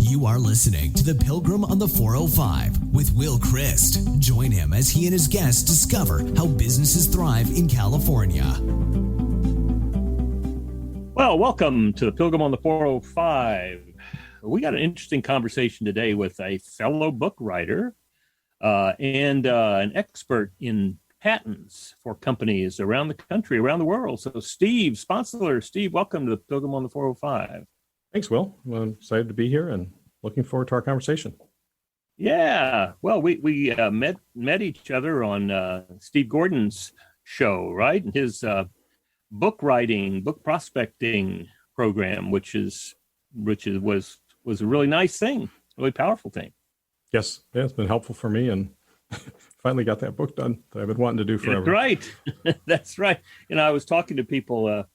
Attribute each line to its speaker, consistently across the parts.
Speaker 1: You are listening to The Pilgrim on the 405 with Will Christ. Join him as he and his guests discover how businesses thrive in California.
Speaker 2: Well, welcome to The Pilgrim on the 405. We got an interesting conversation today with a fellow book writer and an expert in patents for companies around the country, around the world. So Steve Sponseller. Steve, welcome to The Pilgrim on the 405.
Speaker 3: Thanks, Will. I'm excited to be here and looking forward to our conversation.
Speaker 2: Yeah, well, we met each other on Steve Gordon's show, right? His book writing, book prospecting program, which was a really nice thing, really powerful thing.
Speaker 3: Yes, yeah, it's been helpful for me, and finally got that book done that I've been wanting to do forever.
Speaker 2: Right, that's right. I was talking to people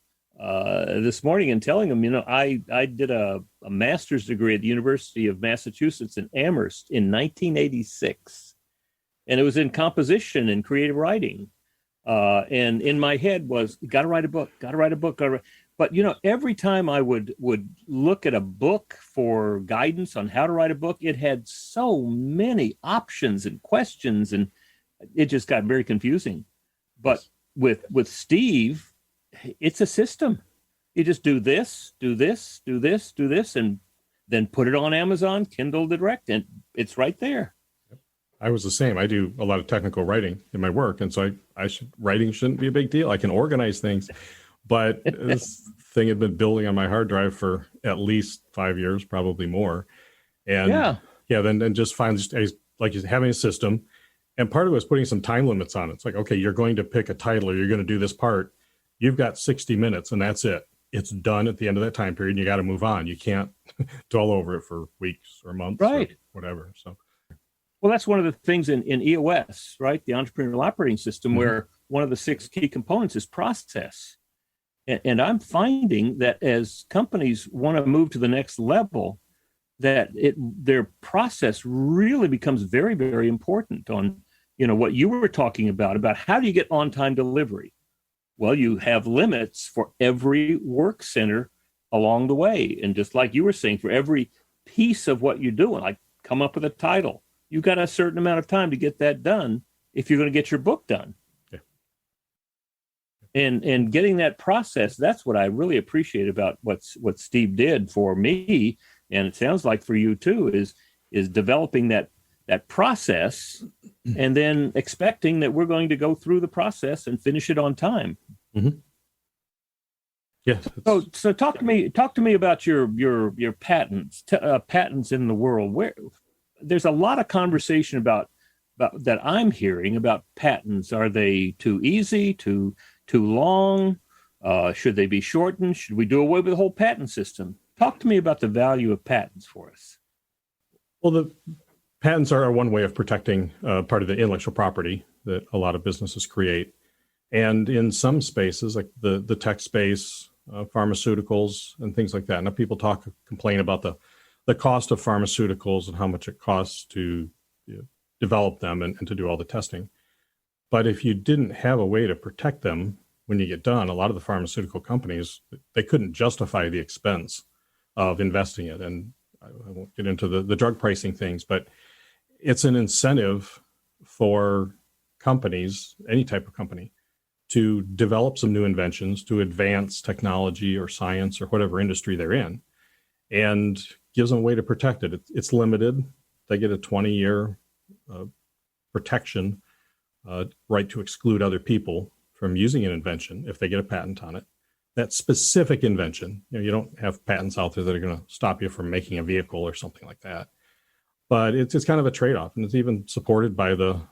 Speaker 2: this morning and telling them, I did a master's degree at the University of Massachusetts in Amherst in 1986, and it was in composition and creative writing. And in my head was, got to write a book. But, every time I would look at a book for guidance on how to write a book, it had so many options and questions, and it just got very confusing. But with Steve, it's a system. You just do this, and then put it on Amazon, Kindle Direct, and it's right there.
Speaker 3: I was the same. I do a lot of technical writing in my work, and so writing shouldn't be a big deal. I can organize things, but this thing had been building on my hard drive for at least 5 years, probably more. And then just find like having a system, and part of it was putting some time limits on it. It's like, okay, you're going to pick a title, or you're going to do this part. You've got 60 minutes, and that's it. It's done at the end of that time period, and you got to move on. You can't dwell over it for weeks or months,
Speaker 2: right?
Speaker 3: Or whatever. So.
Speaker 2: Well, that's one of the things in EOS, right? The entrepreneurial operating system, where one of the 6 key components is process. And I'm finding that as companies want to move to the next level, that their process really becomes very, very important on, what you were talking about how do you get on-time delivery? Well, you have limits for every work center along the way. And just like you were saying, for every piece of what you're doing, like come up with a title, you've got a certain amount of time to get that done if you're going to get your book done. Yeah. And getting that process, that's what I really appreciate about what Steve did for me, and it sounds like for you too, is developing that process and then expecting that we're going to go through the process and finish it on time.
Speaker 3: Mm-hmm. Yeah.
Speaker 2: So talk to me about your patents, patents in the world. Where there's a lot of conversation about that I'm hearing about patents. Are they too easy, too long? Should they be shortened? Should we do away with the whole patent system? Talk to me about the value of patents for us.
Speaker 3: Well, the patents are one way of protecting part of the intellectual property that a lot of businesses create. And in some spaces, like the tech space, pharmaceuticals and things like that. Now people complain about the cost of pharmaceuticals and how much it costs to develop them and to do all the testing. But if you didn't have a way to protect them when you get done, a lot of the pharmaceutical companies, they couldn't justify the expense of investing it. And I won't get into the drug pricing things, but it's an incentive for companies, any type of company, to develop some new inventions, to advance technology or science or whatever industry they're in, and gives them a way to protect it. It's limited. They get a 20-year protection, right to exclude other people from using an invention if they get a patent on it. That specific invention, you don't have patents out there that are going to stop you from making a vehicle or something like that. But it's kind of a trade-off, and it's even supported by the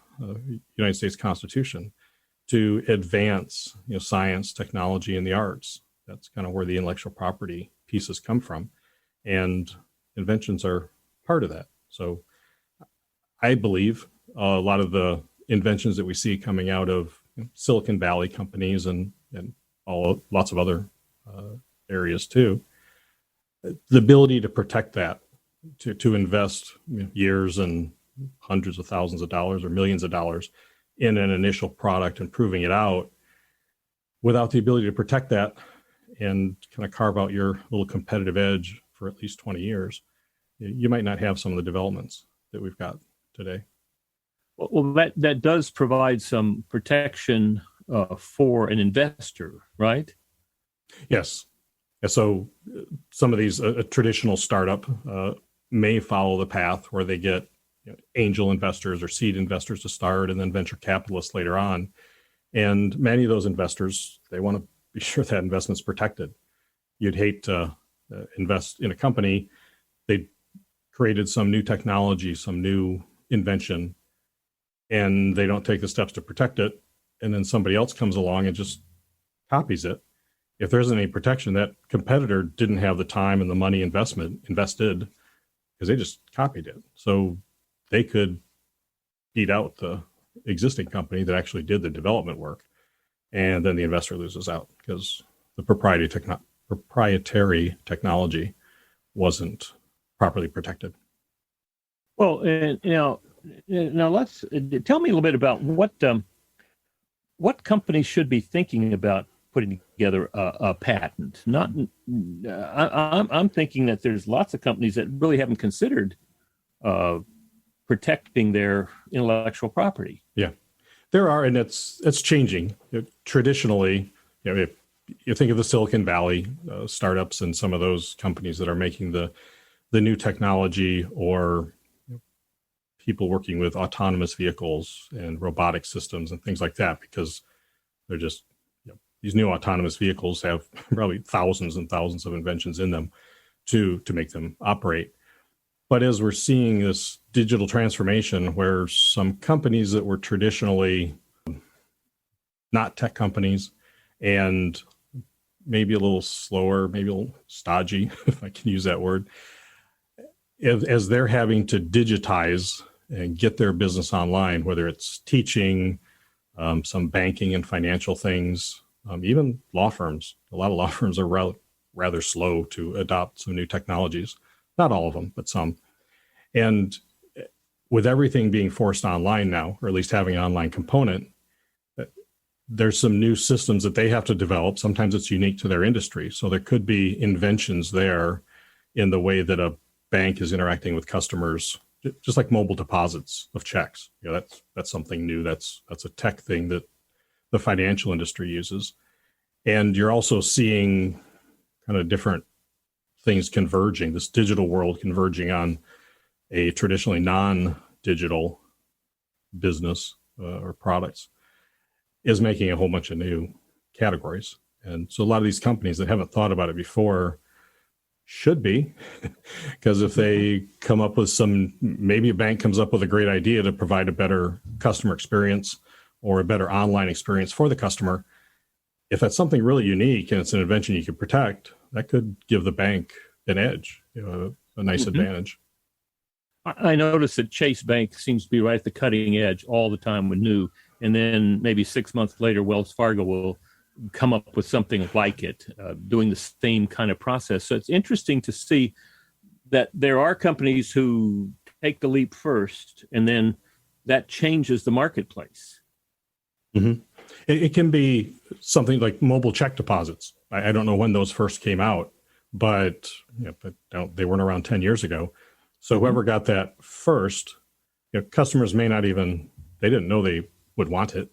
Speaker 3: United States Constitution to advance science, technology, and the arts. That's kind of where the intellectual property pieces come from, and inventions are part of that. So I believe a lot of the inventions that we see coming out of Silicon Valley companies and lots of other areas too, the ability to protect that, to invest years and hundreds of thousands of dollars or millions of dollars in an initial product and proving it out without the ability to protect that and kind of carve out your little competitive edge for at least 20 years, you might not have some of the developments that we've got today.
Speaker 2: Well, that does provide some protection for an investor, right?
Speaker 3: Yes. And so some of these, a traditional startup may follow the path where they get angel investors or seed investors to start, and then venture capitalists later on. And many of those investors, they want to be sure that investment's protected. You'd hate to invest in a company. They created some new technology, some new invention, and they don't take the steps to protect it. And then somebody else comes along and just copies it. If there isn't any protection, that competitor didn't have the time and the money invested because they just copied it. So they could beat out the existing company that actually did the development work. And then the investor loses out because the proprietary technology wasn't properly protected.
Speaker 2: Well, and now let's tell me a little bit about what companies should be thinking about putting together a patent. I'm thinking that there's lots of companies that really haven't considered protecting their intellectual property.
Speaker 3: Yeah, there are, and it's changing. Traditionally, if you think of the Silicon Valley startups and some of those companies that are making the new technology, or people working with autonomous vehicles and robotic systems and things like that, because they're just, these new autonomous vehicles have probably thousands and thousands of inventions in them to make them operate. But as we're seeing this digital transformation where some companies that were traditionally not tech companies and maybe a little slower, maybe a little stodgy, if I can use that word, as they're having to digitize and get their business online, whether it's teaching, some banking and financial things, even law firms. A lot of law firms are rather slow to adopt some new technologies. Not all of them, but some. And with everything being forced online now, or at least having an online component, there's some new systems that they have to develop. Sometimes it's unique to their industry. So there could be inventions there in the way that a bank is interacting with customers, just like mobile deposits of checks. That's something new. That's a tech thing that the financial industry uses. And you're also seeing kind of different things converging, this digital world converging on a traditionally non-digital business or products, is making a whole bunch of new categories. And so a lot of these companies that haven't thought about it before should be, because if they come up with maybe a bank comes up with a great idea to provide a better customer experience or a better online experience for the customer, if that's something really unique and it's an invention you could protect, that could give the bank an edge, a nice advantage.
Speaker 2: I noticed that Chase Bank seems to be right at the cutting edge all the time with new, and then maybe 6 months later, Wells Fargo will come up with something like it, doing the same kind of process. So it's interesting to see that there are companies who take the leap first, and then that changes the marketplace.
Speaker 3: Mm-hmm. It can be something like mobile check deposits. I don't know when those first came out, but they weren't around 10 years ago. So whoever got that first, customers may not even, they didn't know they would want it.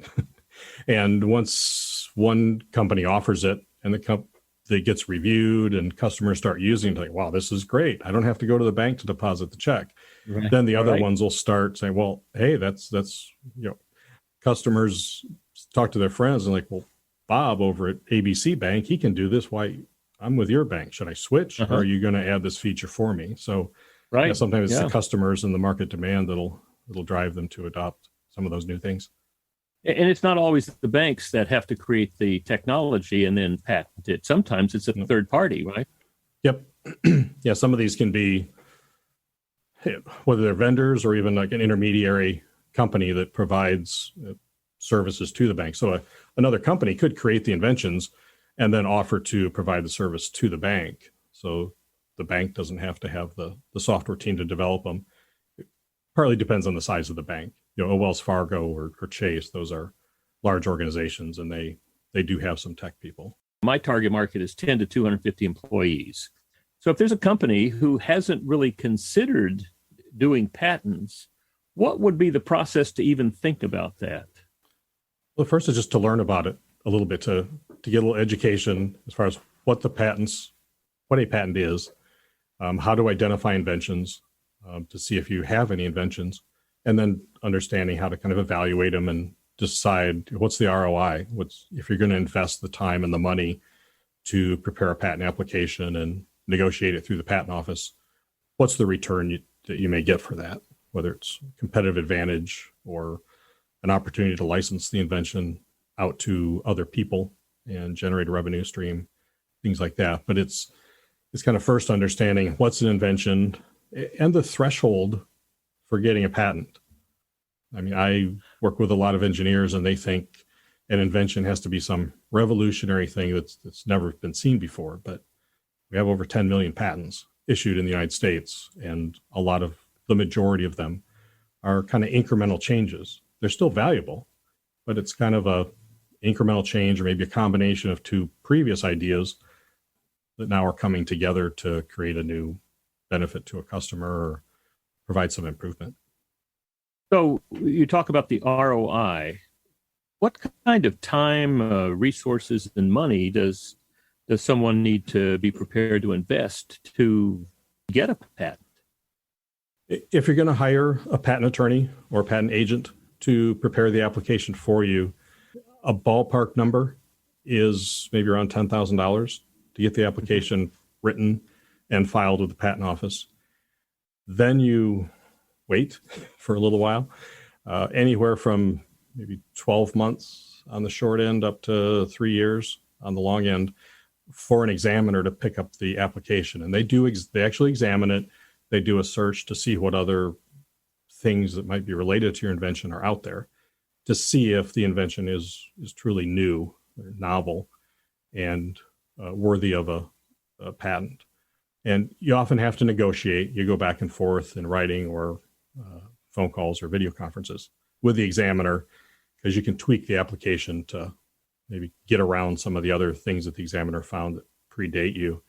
Speaker 3: And once one company offers it and it gets reviewed and customers start using it, like, wow, this is great. I don't have to go to the bank to deposit the check. Right. Then the other ones will start saying, well, hey, that's customers talk to their friends and like, well, Bob over at ABC Bank, he can do this. Why? I'm with your bank. Should I switch? Or are you going to add this feature for me? So sometimes it's the customers and the market demand that'll drive them to adopt some of those new things.
Speaker 2: And it's not always the banks that have to create the technology and then patent it. Sometimes it's a third party, right?
Speaker 3: Yep. Yeah, some of these can be, whether they're vendors or even like an intermediary company that provides services to the bank. So another company could create the inventions and then offer to provide the service to the bank. So the bank doesn't have to have the software team to develop them. It partly depends on the size of the bank. A Wells Fargo or Chase, those are large organizations, and they do have some tech people.
Speaker 2: My target market is 10 to 250 employees. So if there's a company who hasn't really considered doing patents, what would be the process to even think about that?
Speaker 3: Well, first is just to learn about it a little bit, to get a little education as far as what a patent is, how to identify inventions, to see if you have any inventions, and then understanding how to kind of evaluate them and decide what's the ROI, if you're going to invest the time and the money to prepare a patent application and negotiate it through the patent office, what's the return that you may get for that, whether it's competitive advantage or an opportunity to license the invention out to other people and generate a revenue stream, things like that. But it's kind of first understanding what's an invention and the threshold for getting a patent. I mean, I work with a lot of engineers and they think an invention has to be some revolutionary thing that's never been seen before. But we have over 10 million patents issued in the United States, and the majority of them are kind of incremental changes. They're still valuable, but it's kind of a incremental change or maybe a combination of two previous ideas that now are coming together to create a new benefit to a customer or provide some improvement.
Speaker 2: So you talk about the ROI. What kind of time, resources, and money does someone need to be prepared to invest to get a patent?
Speaker 3: If you're going to hire a patent attorney or a patent agent to prepare the application for you, a ballpark number is maybe around $10,000 to get the application written and filed with the patent office. Then you wait for a little while, anywhere from maybe 12 months on the short end up to 3 years on the long end for an examiner to pick up the application. And they actually examine it. They do a search to see what other things that might be related to your invention are out there, to see if the invention is truly new or novel and worthy of a patent. And you often have to negotiate. You go back and forth in writing or phone calls or video conferences with the examiner, because you can tweak the application to maybe get around some of the other things that the examiner found that predate you.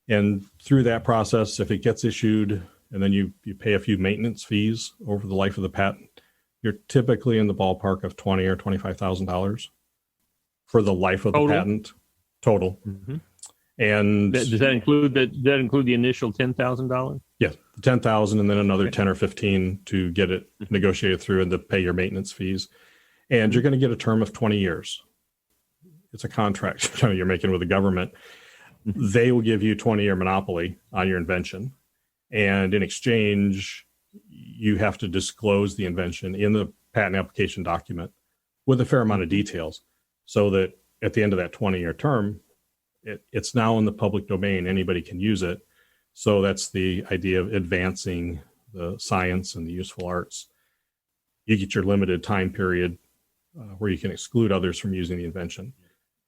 Speaker 3: And through that process, if it gets issued and then you pay a few maintenance fees over the life of the patent, you're typically in the ballpark of $20,000 or $25,000 for the life of the patent total. Mm-hmm. And
Speaker 2: does that include the initial $10,000?
Speaker 3: Yeah, $10,000 and then another 10 or 15 to get it negotiated through and to pay your maintenance fees. And you're going to get a term of 20 years. It's a contract you're making with the government. They will give you 20-year monopoly on your invention. And in exchange, you have to disclose the invention in the patent application document with a fair amount of details, so that at the end of that 20-year term, it's now in the public domain. Anybody can use it. So that's the idea of advancing the science and the useful arts. You get your limited time period where you can exclude others from using the invention.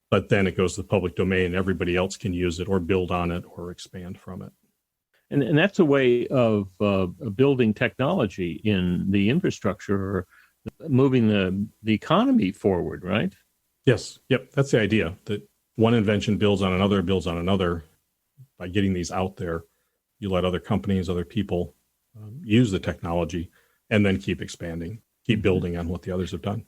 Speaker 3: But then it goes to the public domain and everybody else can use it or build on it or expand from it.
Speaker 2: And that's a way of building technology in the infrastructure, or moving the economy forward, right?
Speaker 3: Yes. Yep. That's the idea, that one invention builds on another. By getting these out there, you let other companies, other people use the technology and then keep expanding, keep building on what the others have done.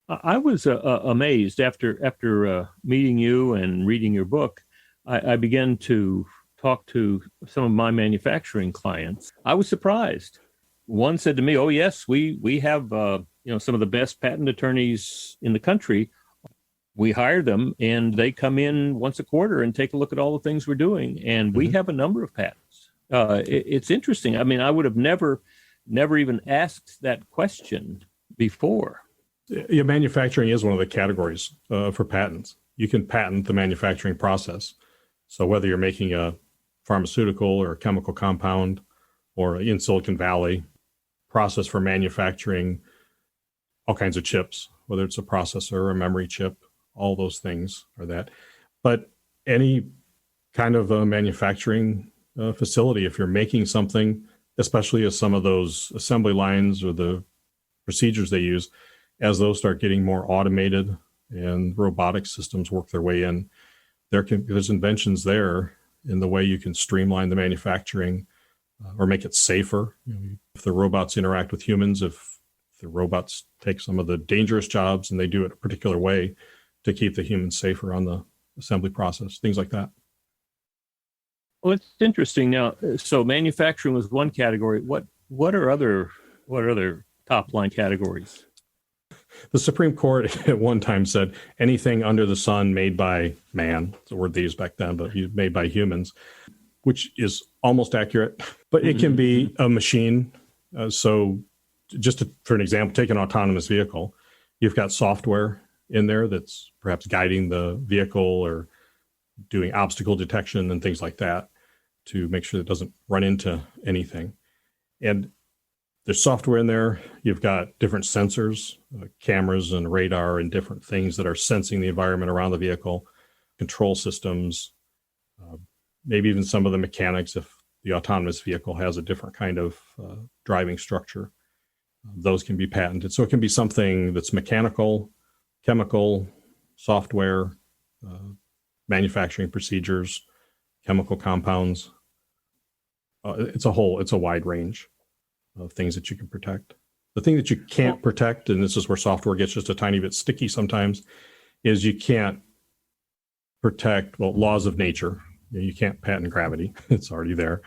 Speaker 2: I was amazed after meeting you and reading your book. I began to talk to some of my manufacturing clients. I was surprised. One said to me, "Oh yes, we have some of the best patent attorneys in the country. We hire them and they come in once a quarter and take a look at all the things we're doing. And we have a number of patents." It's interesting. I mean, I would have never even asked that question before.
Speaker 3: Yeah, manufacturing is one of the categories for patents. You can patent the manufacturing process. So whether you're making a pharmaceutical or a chemical compound, or in Silicon Valley, process for manufacturing all kinds of chips, whether it's a processor or a memory chip, all those things are that. But any kind of a manufacturing facility, if you're making something, especially as some of those assembly lines or the procedures they use, as those start getting more automated and robotic systems work their way in, there's inventions there in the way you can streamline the manufacturing or make it safer. If the robots interact with humans, if the robots take some of the dangerous jobs and they do it a particular way to keep the humans safer on the assembly process, things like that.
Speaker 2: Well, it's interesting now. So manufacturing was one category. What are other top line categories?
Speaker 3: The Supreme Court at one time said anything under the sun made by man, it's a word they used back then, but made by humans, which is almost accurate, but it can be a machine. So just for an example, take an autonomous vehicle. You've got software in there that's perhaps guiding the vehicle or doing obstacle detection and things like that to make sure it doesn't run into anything. And there's software in there. You've got different sensors, cameras and radar and different things that are sensing the environment around the vehicle, control systems, maybe even some of the mechanics if the autonomous vehicle has a different kind of driving structure. Those can be patented. So it can be something that's mechanical, chemical, software, manufacturing procedures, chemical compounds. It's a wide range of things that you can protect. The thing that you can't protect, and this is where software gets just a tiny bit sticky sometimes, is you can't protect, laws of nature. You can't patent gravity. It's already there.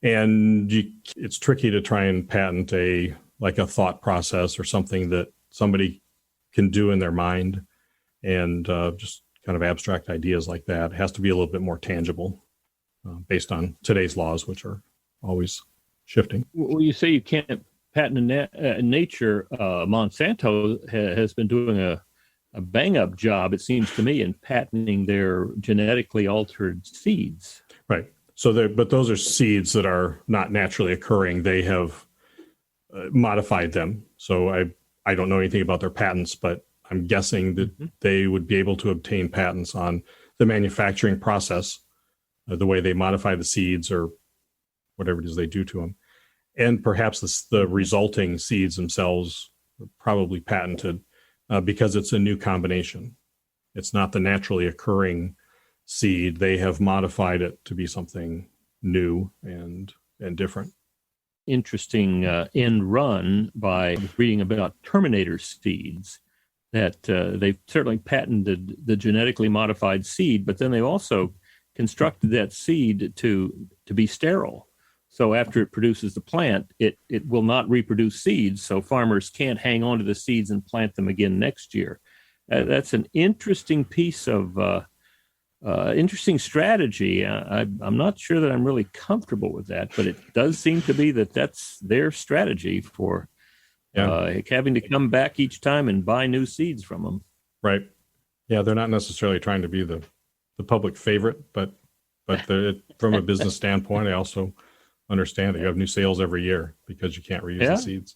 Speaker 3: And it's tricky to try and patent a thought process or something that somebody can do in their mind, and just kind of abstract ideas like that. It has to be a little bit more tangible based on today's laws, which are always shifting.
Speaker 2: Well, you say you can't patent in nature. Monsanto has been doing a bang-up job, it seems to me, in patenting their genetically altered seeds.
Speaker 3: Right. So, but those are seeds that are not naturally occurring. They have modified them. So I don't know anything about their patents, but I'm guessing that they would be able to obtain patents on the manufacturing process, the way they modify the seeds or whatever it is they do to them. And perhaps the resulting seeds themselves are probably patented because it's a new combination. It's not the naturally occurring seed. They have modified it to be something new and different.
Speaker 2: Interesting end run by reading about Terminator seeds, that they've certainly patented the genetically modified seed, but then they also constructed that seed to be sterile. So after it produces the plant, it will not reproduce seeds, so farmers can't hang on to the seeds and plant them again next year. That's an interesting piece of interesting strategy. I'm not sure that I'm really comfortable with that, but it does seem to be that's their strategy for having to come back each time and buy new seeds from them.
Speaker 3: Right. Yeah, they're not necessarily trying to be the public favorite, but from a business standpoint, I also understand that you have new sales every year because you can't reuse the seeds.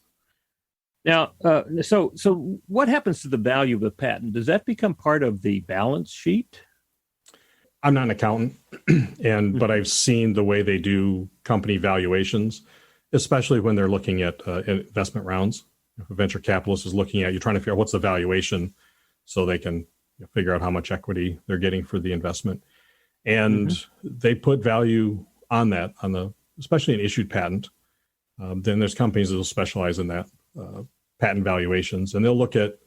Speaker 2: Now, so what happens to the value of the patent? Does that become part of the balance sheet?
Speaker 3: I'm not an accountant, but I've seen the way they do company valuations, especially when they're looking at investment rounds. If a venture capitalist is looking at, you're trying to figure out what's the valuation so they can figure out how much equity they're getting for the investment. And they put value on that, especially an issued patent. Then there's companies that will specialize in that, patent valuations, and they'll look at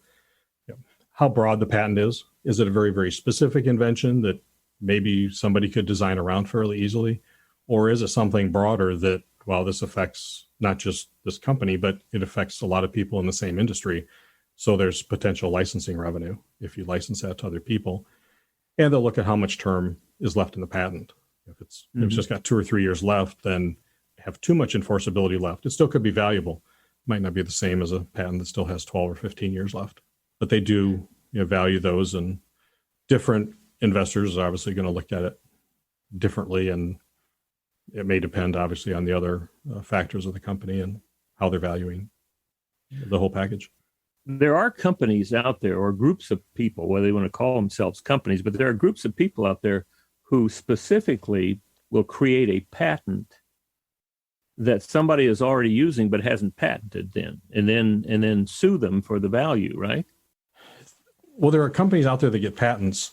Speaker 3: how broad the patent is. Is it a very, very specific invention that maybe somebody could design around fairly easily? Or is it something broader that, this affects not just this company, but it affects a lot of people in the same industry. So there's potential licensing revenue if you license that to other people. And they'll look at how much term is left in the patent. If it's just got 2 or 3 years left, then have too much enforceability left. It still could be valuable. Might not be the same as a patent that still has 12 or 15 years left. But they do value those, and different investors are obviously going to look at it differently, and it may depend obviously on the other factors of the company and how they're valuing the whole package.
Speaker 2: There are companies out there, or groups of people, whether they want to call themselves companies, but there are groups of people out there who specifically will create a patent that somebody is already using but hasn't patented and then sue them for the value, right?
Speaker 3: Well, there are companies out there that get patents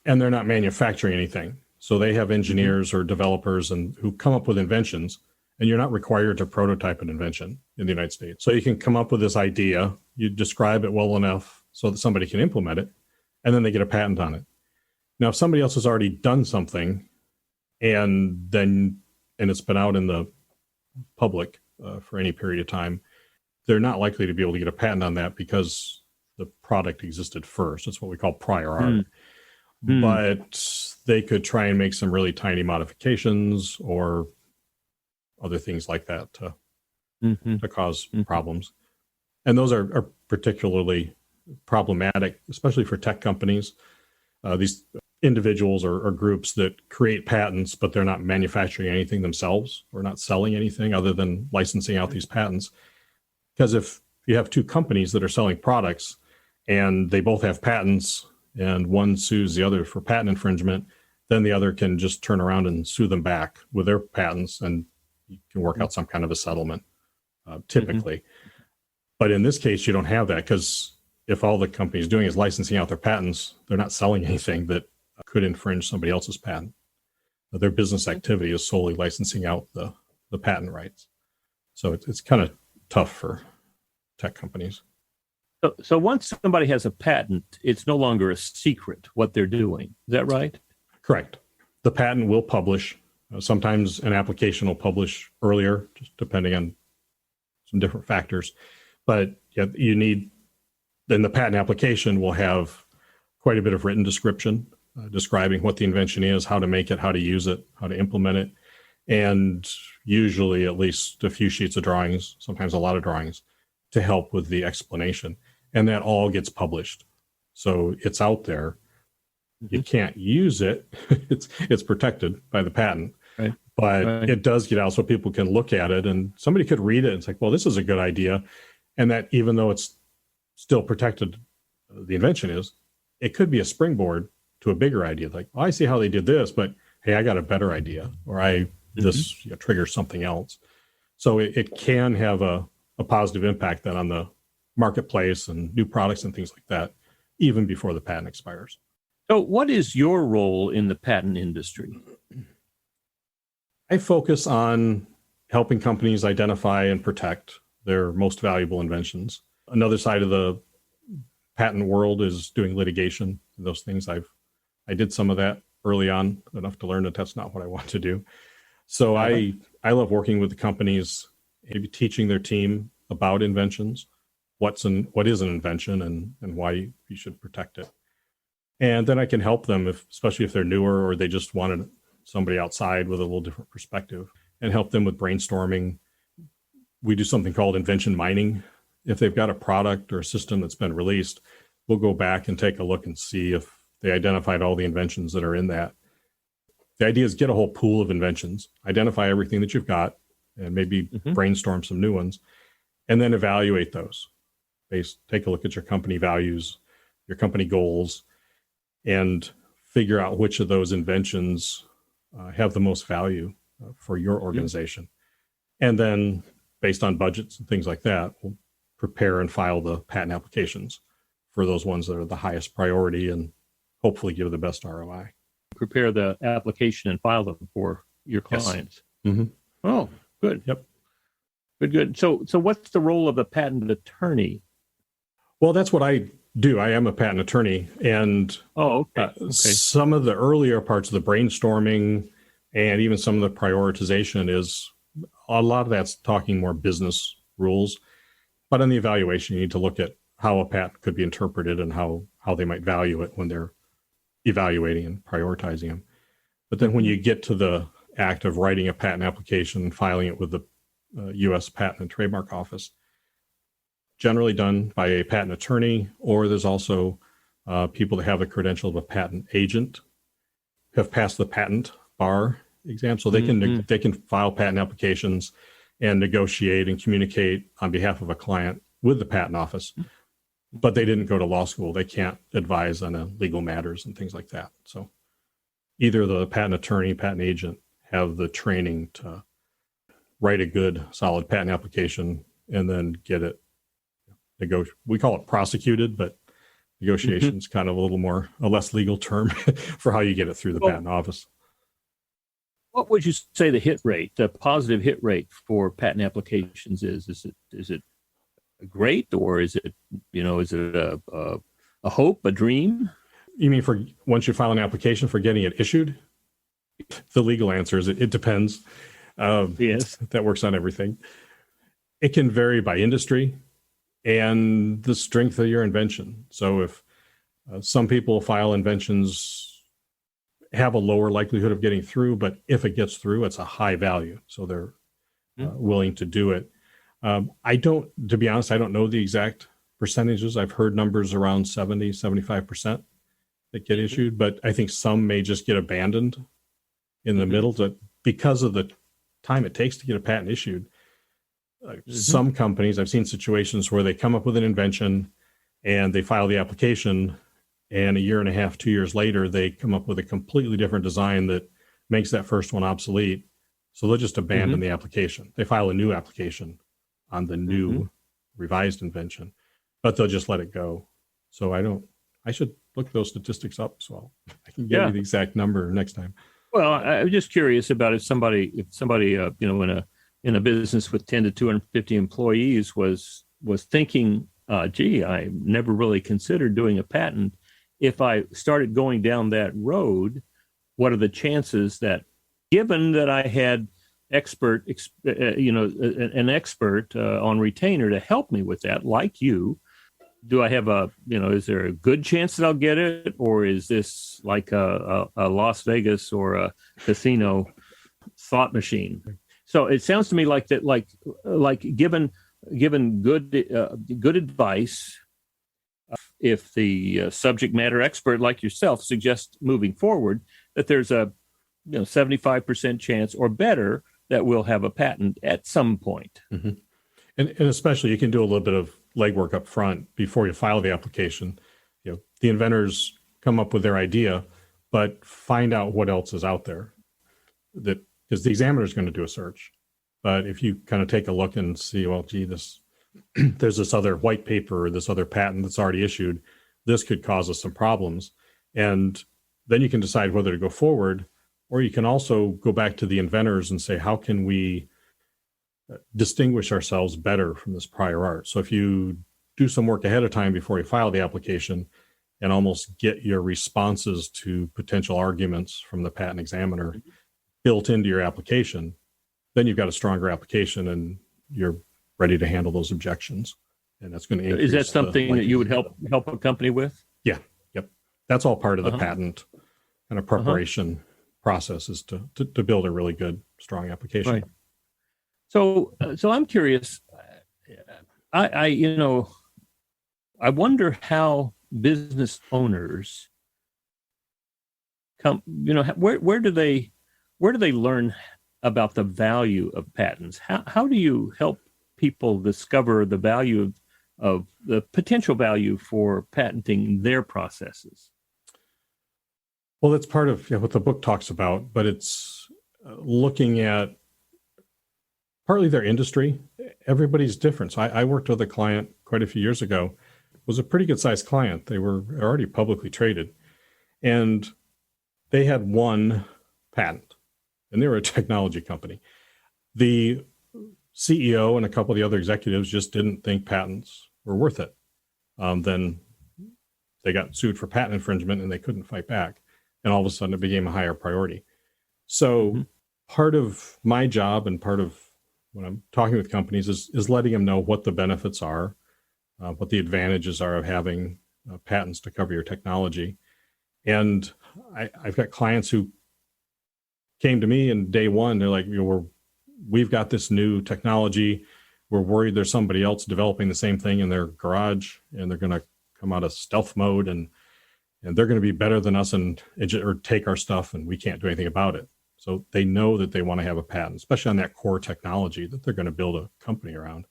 Speaker 3: and they're not manufacturing anything. So they have engineers or developers and who come up with inventions, and you're not required to prototype an invention in the United States. So you can come up with this idea, you describe it well enough so that somebody can implement it, and then they get a patent on it. Now, if somebody else has already done something and it's been out in the public for any period of time, they're not likely to be able to get a patent on that because the product existed first. It's what we call prior art. But they could try and make some really tiny modifications or other things like that to cause problems. And those are particularly problematic, especially for tech companies. These individuals or groups that create patents, but they're not manufacturing anything themselves or not selling anything other than licensing out these patents. Because if you have two companies that are selling products and they both have patents and one sues the other for patent infringement, then the other can just turn around and sue them back with their patents, and you can work out some kind of a settlement, typically. But in this case, you don't have that, because if all the company's doing is licensing out their patents, they're not selling anything that could infringe somebody else's patent. Their business activity is solely licensing out the patent rights. So it's kind of tough for tech companies.
Speaker 2: So once somebody has a patent, it's no longer a secret what they're doing. Is that right?
Speaker 3: Correct. The patent will publish. Sometimes an application will publish earlier, just depending on some different factors. But yeah, then the patent application will have quite a bit of written description describing what the invention is, how to make it, how to use it, how to implement it, and usually at least a few sheets of drawings, sometimes a lot of drawings, to help with the explanation. And that all gets published. So it's out there. You can't use it. It's protected by the patent.
Speaker 2: Right.
Speaker 3: But it does get out so people can look at it, and somebody could read it and it's like, well, this is a good idea. And that even though it's still protected, the invention is, it could be a springboard to a bigger idea. Like, oh, I see how they did this, but hey, I got a better idea, or this triggers something else. So it can have a positive impact then on the marketplace and new products and things like that, even before the patent expires.
Speaker 2: So what is your role in the patent industry?
Speaker 3: I focus on helping companies identify and protect their most valuable inventions. Another side of the patent world is doing litigation. Those things I did some of that early on, enough to learn that that's not what I want to do. So I love working with the companies, maybe teaching their team about inventions, what is an invention and why you should protect it. And then I can help them, especially if they're newer or they just wanted somebody outside with a little different perspective, and help them with brainstorming. We do something called Invention Mining. If they've got a product or a system that's been released, we'll go back and take a look and see if they identified all the inventions that are in that. The idea is get a whole pool of inventions, identify everything that you've got, and maybe brainstorm some new ones, and then evaluate those. Take a look at your company values, your company goals, and figure out which of those inventions have the most value for your organization. And then based on budgets and things like that, we'll prepare and file the patent applications for those ones that are the highest priority and hopefully give the best ROI.
Speaker 2: Prepare the application and file them for your clients.
Speaker 3: Yes.
Speaker 2: Oh, good.
Speaker 3: Yep.
Speaker 2: Good. So what's the role of the patent attorney?
Speaker 3: Well, that's what I do. I am a patent attorney, and some of the earlier parts of the brainstorming and even some of the prioritization is a lot of that's talking more business rules. But in the evaluation, you need to look at how a patent could be interpreted and how they might value it when they're evaluating and prioritizing them. But then when you get to the act of writing a patent application and filing it with the U.S. Patent and Trademark Office, generally done by a patent attorney, or there's also people that have the credential of a patent agent, have passed the patent bar exam, so they can file patent applications and negotiate and communicate on behalf of a client with the patent office. But they didn't go to law school. They can't advise on legal matters and things like that. So either the patent attorney, patent agent have the training to write a good, solid patent application and then get it we call it prosecuted, but negotiation is kind of a less legal term for how you get it through the patent office.
Speaker 2: What would you say the hit rate, the positive hit rate for patent applications is? Is it great, or is it a hope, a dream?
Speaker 3: You mean for once you file an application for getting it issued? The legal answer is it depends.
Speaker 2: Yes.
Speaker 3: That works on everything. It can vary by industry and the strength of your invention. So if some people file inventions have a lower likelihood of getting through, but if it gets through, it's a high value. So they're willing to do it. To be honest, I don't know the exact percentages. I've heard numbers around 70, 75% that get issued, but I think some may just get abandoned in the middle because of the time it takes to get a patent issued. Some companies, I've seen situations where they come up with an invention and they file the application, and a year and a half, 2 years later, they come up with a completely different design that makes that first one obsolete. So they'll just abandon the application. They file a new application on the new revised invention, but they'll just let it go. So I should look those statistics up so I can give you the exact number next time.
Speaker 2: Well, I'm just curious about if somebody in a business with 10 to 250 employees was thinking, gee, I never really considered doing a patent. If I started going down that road, what are the chances that, given that I had an expert on retainer to help me with that, like you, do I have is there a good chance that I'll get it, or is this like a Las Vegas or a casino thought machine? So it sounds to me like that, like given good advice, if the subject matter expert like yourself suggests moving forward, that there's a 75% chance or better that we'll have a patent at some point.
Speaker 3: And especially you can do a little bit of legwork up front before you file the application. The inventors come up with their idea, but find out what else is out there, that because the examiner is going to do a search. But if you kind of take a look and see, well, gee, there's this other white paper or this other patent that's already issued, this could cause us some problems. And then you can decide whether to go forward, or you can also go back to the inventors and say, how can we distinguish ourselves better from this prior art? So if you do some work ahead of time before you file the application and almost get your responses to potential arguments from the patent examiner built into your application, then you've got a stronger application and you're ready to handle those objections. And that's going to increase.
Speaker 2: Is that something that you would help a company with?
Speaker 3: Yeah. Yep. That's all part of the patent kind of preparation process, is to build a really good, strong application.
Speaker 2: Right. So I'm curious. I wonder how business owners come. Where do they learn about the value of patents? How do you help people discover the value of the potential value for patenting their processes?
Speaker 3: Well, that's part of what the book talks about, but it's looking at partly their industry. Everybody's different. So I worked with a client quite a few years ago. It was a pretty good sized client. They were already publicly traded, and they had one patent, and they were a technology company. The CEO and a couple of the other executives just didn't think patents were worth it. Then they got sued for patent infringement and they couldn't fight back. And all of a sudden it became a higher priority. So part of my job and part of when I'm talking with companies is letting them know what the benefits are, what the advantages are of having patents to cover your technology. And I've got clients who came to me in day one. They're like, we've got this new technology. We're worried there's somebody else developing the same thing in their garage, and they're going to come out of stealth mode, and they're going to be better than us or take our stuff, and we can't do anything about it. So they know that they want to have a patent, especially on that core technology that they're going to build a company around.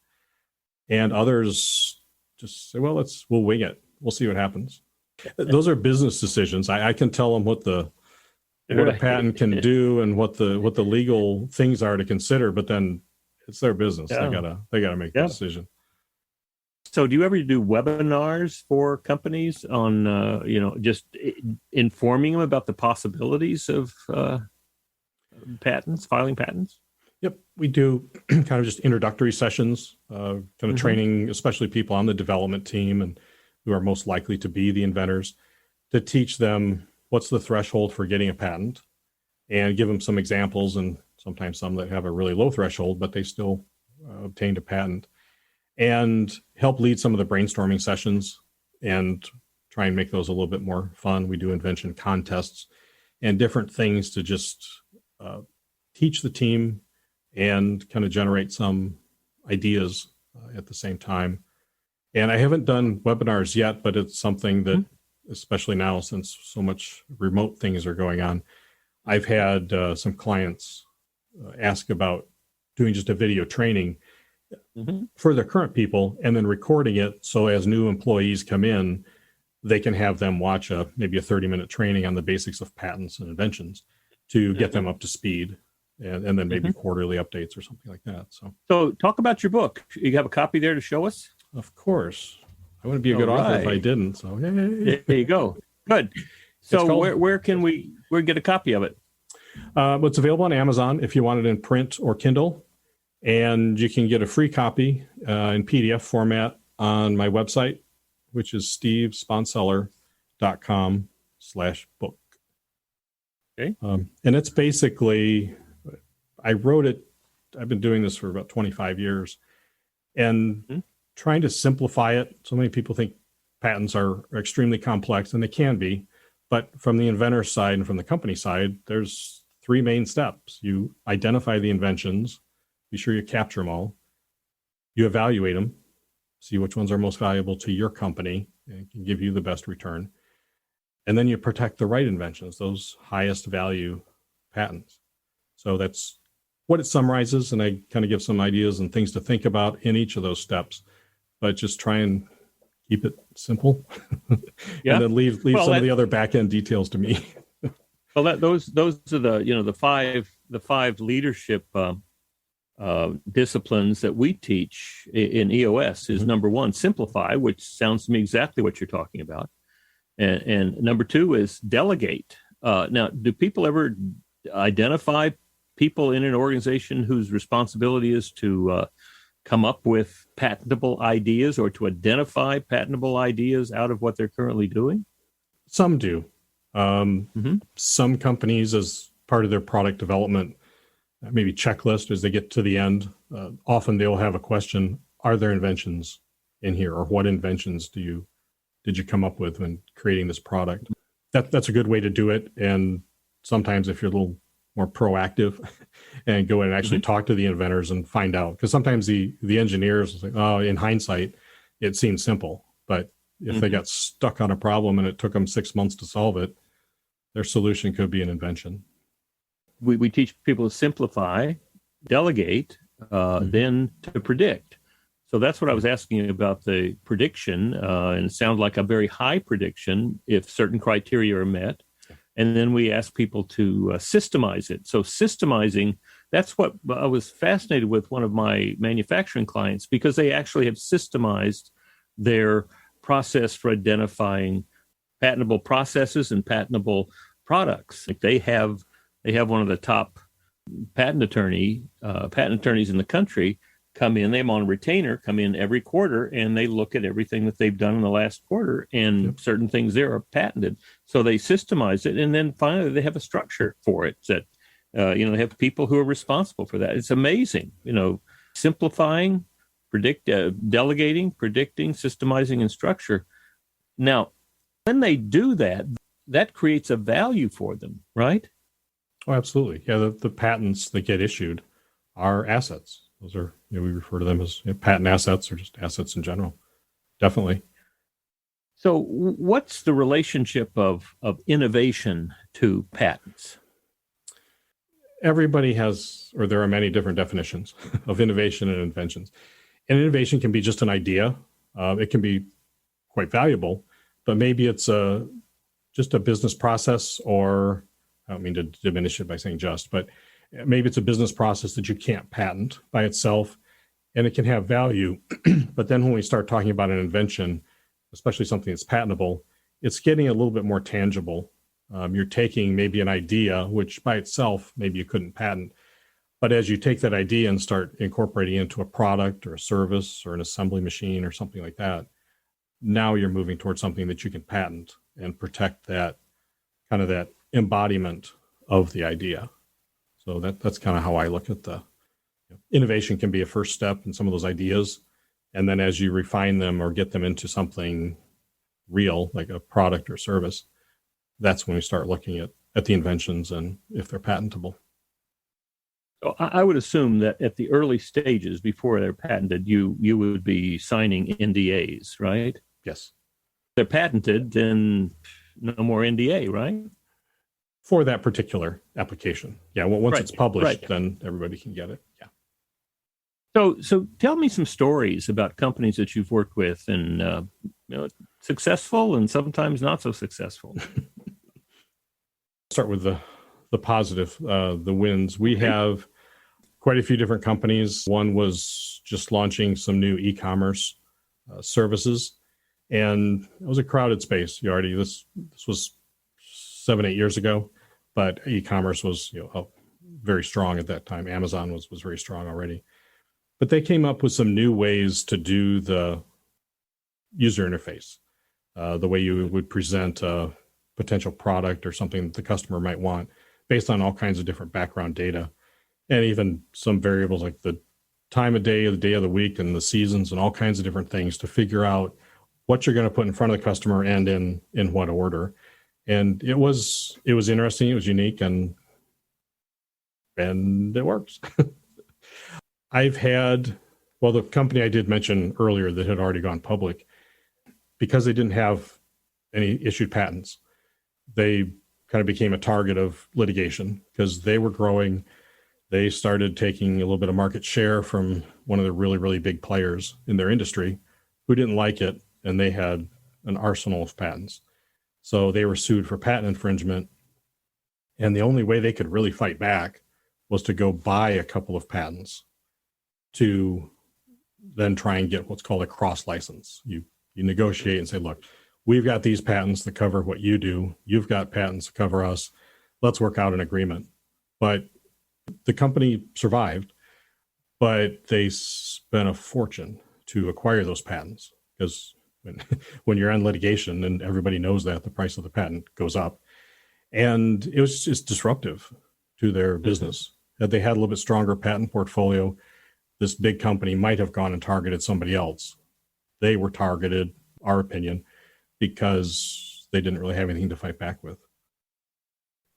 Speaker 3: And others just say, well, we'll wing it. We'll see what happens. Those are business decisions. I can tell them what a patent can do and what the legal things are to consider, but then it's their business. Yeah. They gotta make the decision.
Speaker 2: So do you ever do webinars for companies on just informing them about the possibilities of patents, filing patents?
Speaker 3: Yep, we do kind of just introductory sessions, kind of training, especially people on the development team and who are most likely to be the inventors, to teach them what's the threshold for getting a patent and give them some examples, and sometimes some that have a really low threshold, but they still obtained a patent, and help lead some of the brainstorming sessions and try and make those a little bit more fun. We do invention contests and different things to just teach the team and kind of generate some ideas at the same time. And I haven't done webinars yet, but it's something that, especially now since so much remote things are going on, I've had some clients ask about doing just a video training for their current people and then recording it. So as new employees come in, they can have them watch maybe a 30-minute training on the basics of patents and inventions to get them up to speed. And then maybe quarterly updates or something like that.
Speaker 2: So talk about your book. You have a copy there to show us?
Speaker 3: Of course. I wouldn't be a good author if I didn't. So yay.
Speaker 2: There you go. Good. So where can we get a copy of it?
Speaker 3: It's available on Amazon if you want it in print or Kindle. And you can get a free copy in PDF format on my website, which is stevesponseller.com/book.
Speaker 2: Okay.
Speaker 3: And it's basically, I wrote it, I've been doing this for about 25 years and trying to simplify it. So many people think patents are extremely complex, and they can be, but from the inventor side and from the company side, there's 3 main steps. You identify the inventions, be sure you capture them all. You evaluate them, see which ones are most valuable to your company and can give you the best return. And then you protect the right inventions, those highest value patents. So that's what it summarizes. And I kind of give some ideas and things to think about in each of those steps, but just try and keep it simple.
Speaker 2: Yeah.
Speaker 3: And then leave some of the other back end details to me.
Speaker 2: Well, those are the five leadership disciplines that we teach in EOS is number 1, simplify, which sounds to me exactly what you're talking about. And number 2 is delegate. Now, do people ever identify people in an organization whose responsibility is to come up with patentable ideas or to identify patentable ideas out of what they're currently doing?
Speaker 3: Some do. Some companies, as part of their product development, maybe checklist as they get to the end, often they'll have a question, are there inventions in here? Or what inventions did you come up with when creating this product? That's a good way to do it. And sometimes if you're a little more proactive and go in and actually talk to the inventors and find out, because sometimes the engineers like, oh, in hindsight, it seems simple, but if they got stuck on a problem and it took them 6 months to solve it, their solution could be an invention.
Speaker 2: We teach people to simplify, delegate, then to predict. So that's what I was asking you about the prediction, and it sounds like a very high prediction if certain criteria are met. And then we ask people to systemize it. So systemizing, that's what I was fascinated with one of my manufacturing clients, because they actually have systemized their process for identifying patentable processes and patentable products. Like they have one of the top patent attorneys in the country come in. They have on retainer, come in every quarter, and they look at everything that they've done in the last quarter, and certain things there are patented. So they systemize it, and then finally they have a structure for it that, they have people who are responsible for that. It's amazing, simplifying, delegating, predicting, systemizing, and structure. Now, when they do that, that creates a value for them, right?
Speaker 3: Oh, absolutely. Yeah, the patents that get issued are assets. Those are, we refer to them as patent assets or just assets in general. Definitely.
Speaker 2: So what's the relationship of innovation to patents?
Speaker 3: Everybody has, or there are many different definitions of innovation and inventions. And innovation can be just an idea. It can be quite valuable, but maybe it's just a business process, or I don't mean to diminish it by saying just, but maybe it's a business process that you can't patent by itself, and it can have value. But then when we start talking about an invention, especially something that's patentable, it's getting a little bit more tangible. You're taking maybe an idea, which by itself, maybe you couldn't patent. But as you take that idea and start incorporating it into a product or a service or an assembly machine or something like that, now you're moving towards something that you can patent and protect that kind of that embodiment of the idea. So that's kind of how I look at innovation can be a first step in some of those ideas. And then as you refine them or get them into something real, like a product or service, that's when we start looking at the inventions and if they're patentable.
Speaker 2: So I would assume that at the early stages before they're patented, you would be signing NDAs, right?
Speaker 3: Yes.
Speaker 2: They're patented, then no more NDA, right?
Speaker 3: For that particular application. Yeah. Well, once
Speaker 2: Right.
Speaker 3: it's published,
Speaker 2: Right.
Speaker 3: then everybody can get it. Yeah.
Speaker 2: So tell me some stories about companies that you've worked with and successful and sometimes not so successful.
Speaker 3: Start with the positive, the wins. We have quite a few different companies. One was just launching some new e-commerce services, and it was a crowded space. This was 7-8 years ago, but e-commerce was very strong at that time. Amazon was very strong already, but they came up with some new ways to do the user interface, the way you would present a potential product or something that the customer might want, based on all kinds of different background data, and even some variables like the time of day, the day of the week, and the seasons, and all kinds of different things to figure out what you're going to put in front of the customer and in what order. And it was interesting, it was unique, and it works. The company I did mention earlier that had already gone public, because they didn't have any issued patents, they kind of became a target of litigation because they were growing. They started taking a little bit of market share from one of the really, really big players in their industry who didn't like it, and they had an arsenal of patents. So they were sued for patent infringement, and the only way they could really fight back was to go buy a couple of patents to then try and get what's called a cross license. You negotiate and say, look, we've got these patents that cover what you do. You've got patents that cover us. Let's work out an agreement. But the company survived, but they spent a fortune to acquire those patents, because when you're on litigation and everybody knows that, the price of the patent goes up. And it was just disruptive to their business. Had they had a little bit stronger patent portfolio, this big company might have gone and targeted somebody else. They were targeted, our opinion, because they didn't really have anything to fight back with.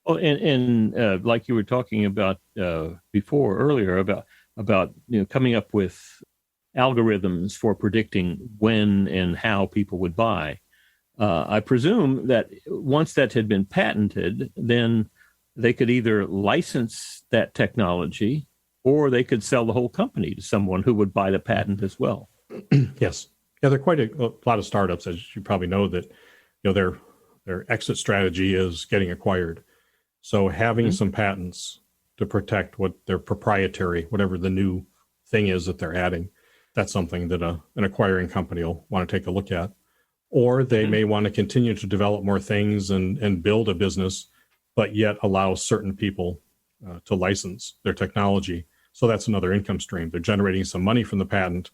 Speaker 2: Well, and like you were talking about earlier about coming up with algorithms for predicting when and how people would buy. I presume that once that had been patented, then they could either license that technology or they could sell the whole company to someone who would buy the patent as well.
Speaker 3: Yes. Yeah, there are quite a lot of startups, as you probably know, that their exit strategy is getting acquired. So having some patents to protect what their proprietary, whatever the new thing is that they're adding, that's something that an acquiring company will want to take a look at. Or they may want to continue to develop more things and build a business, but yet allow certain people to license their technology. So that's another income stream. They're generating some money from the patent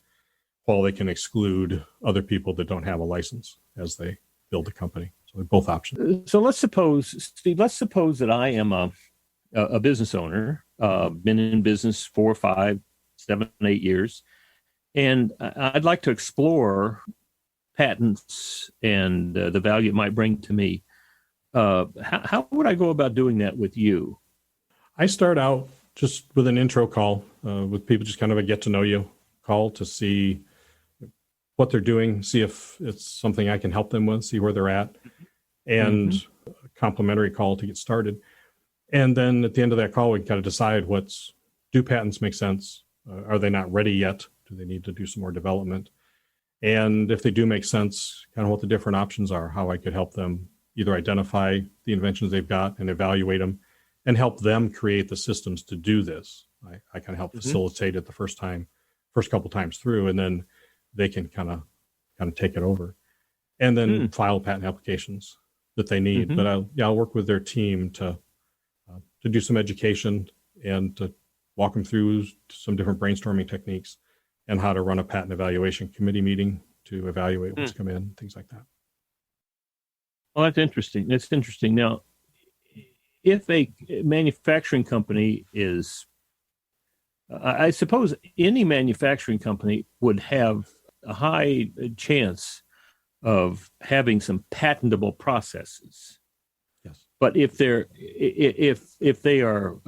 Speaker 3: while they can exclude other people that don't have a license as they build the company. So they're both options.
Speaker 2: So Steve, let's suppose that I am a business owner, been in business 4, 5, 7, 8 years, and I'd like to explore patents and the value it might bring to me. How would I go about doing that with you?
Speaker 3: I start out just with an intro call with people, just kind of a get to know you call to see what they're doing, see if it's something I can help them with, see where they're at, and a complimentary call to get started. And then at the end of that call, we can kind of decide do patents make sense? Are they not ready yet? Do they need to do some more development? And if they do make sense, kind of what the different options are, how I could help them either identify the inventions they've got and evaluate them and help them create the systems to do this. I kind of help facilitate it the first couple times through, and then they can kind of take it over and then file patent applications that they need.
Speaker 2: Mhm.
Speaker 3: But I'll work with their team to do some education and to walk them through some different brainstorming techniques and how to run a patent evaluation committee meeting to evaluate what's come in, things like that.
Speaker 2: Well, that's interesting. That's interesting. Now, if a manufacturing company is, I suppose any manufacturing company would have a high chance of having some patentable processes.
Speaker 3: Yes.
Speaker 2: But if they are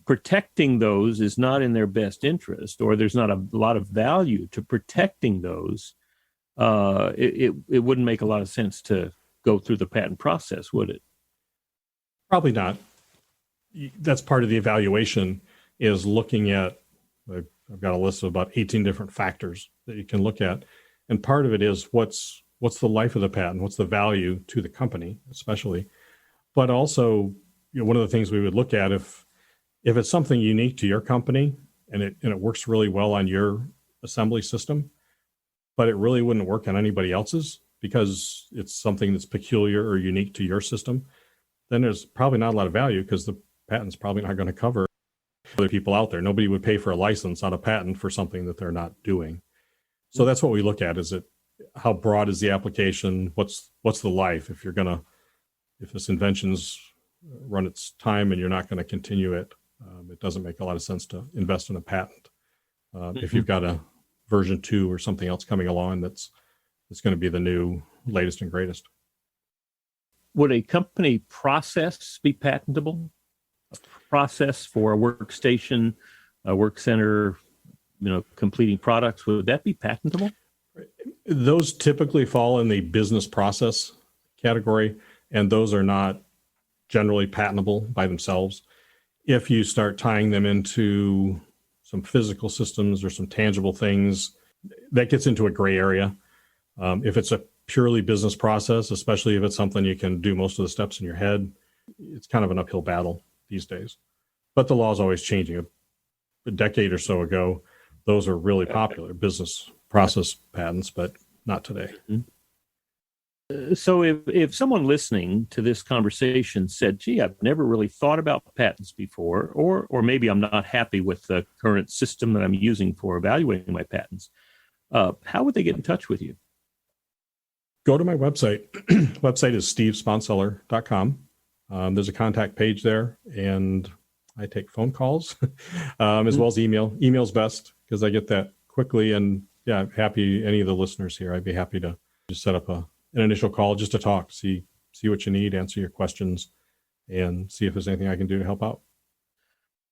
Speaker 2: protecting those is not in their best interest, or there's not a lot of value to protecting those, it wouldn't make a lot of sense to go through the patent process, would it?
Speaker 3: Probably not. That's part of the evaluation, is looking at, I've got a list of about 18 different factors that you can look at. And part of it is what's the life of the patent? What's the value to the company, especially? But also, one of the things we would look at, if it's something unique to your company and it works really well on your assembly system, but it really wouldn't work on anybody else's because it's something that's peculiar or unique to your system, then there's probably not a lot of value, because the patent's probably not going to cover other people out there. Nobody would pay for a license on a patent for something that they're not doing. So that's what we look at. Is it, how broad is the application? What's the life? If this invention's run its time and you're not going to continue it, it doesn't make a lot of sense to invest in a patent. If you've got a version 2 or something else coming along that's going to be the new latest and greatest.
Speaker 2: Would a company process be patentable? A process for a workstation, a work center, completing products, would that be patentable?
Speaker 3: Those typically fall in the business process category, and those are not generally patentable by themselves. If you start tying them into some physical systems or some tangible things, that gets into a gray area. If it's a purely business process, especially if it's something you can do most of the steps in your head, it's kind of an uphill battle these days. But the law is always changing. A decade or so ago, those are really popular business process patents, but not today.
Speaker 2: So if someone listening to this conversation said, gee, I've never really thought about patents before, or maybe I'm not happy with the current system that I'm using for evaluating my patents, how would they get in touch with you?
Speaker 3: Go to my website. Website is stevesponseller.com. There's a contact page there, and I take phone calls as well as email. Email's best because I get that quickly. And yeah, I'm happy, any of the listeners here, I'd be happy to just set up an initial call just to talk, see what you need, answer your questions, and see if there's anything I can do to help out.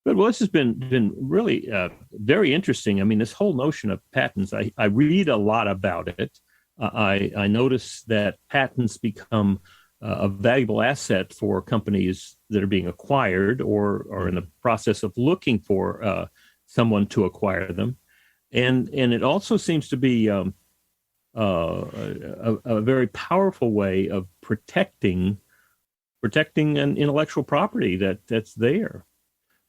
Speaker 2: Good. Well, this has been really very interesting. I mean, this whole notion of patents, I read a lot about it. I notice that patents become a valuable asset for companies that are being acquired or are in the process of looking for someone to acquire them. And it also seems to be a very powerful way of protecting an intellectual property that's there.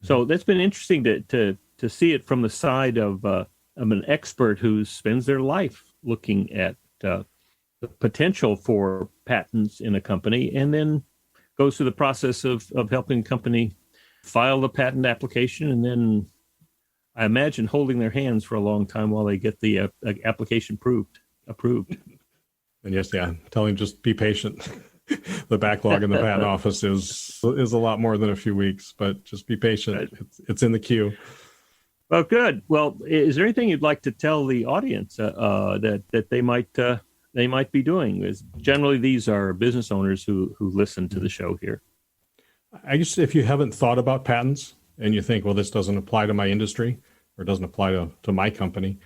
Speaker 2: So that's been interesting to see it from the side of an expert who spends their life looking at the potential for patents in a company, and then goes through the process of helping a company file the patent application, and then I imagine holding their hands for a long time while they get the application approved.
Speaker 3: And yes, telling just be patient. The backlog in the patent office is a lot more than a few weeks, but just be patient. Right. It's in the queue.
Speaker 2: Well, good. Well, is there anything you'd like to tell the audience that they might be doing? Because generally, these are business owners who listen to the show here.
Speaker 3: I guess if you haven't thought about patents and you think, well, this doesn't apply to my industry or doesn't apply to my company,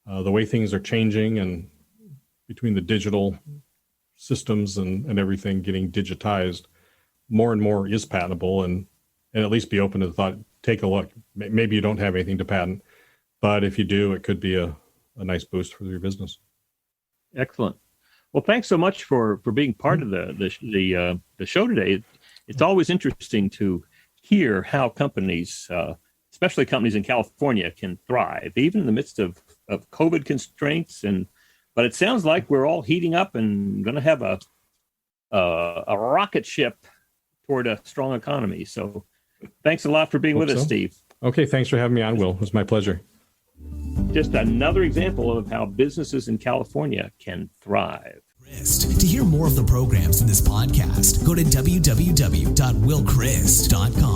Speaker 3: the way things are changing, and between the digital systems and everything getting digitized, more and more is patentable, and at least be open to the thought, take a look. Maybe you don't have anything to patent, but if you do, it could be a nice boost for your business. Excellent.
Speaker 2: Well, thanks so much for being part of the show today. It's always interesting to hear how companies, especially companies in California, can thrive, even in the midst of COVID constraints. But it sounds like we're all heating up and going to have a a rocket ship toward a strong economy. So thanks a lot for being with us, Steve.
Speaker 3: Okay, thanks for having me on, Will. It was my pleasure.
Speaker 2: Just another example of how businesses in California can thrive.
Speaker 1: To hear more of the programs in this podcast, go to www.willchrist.com.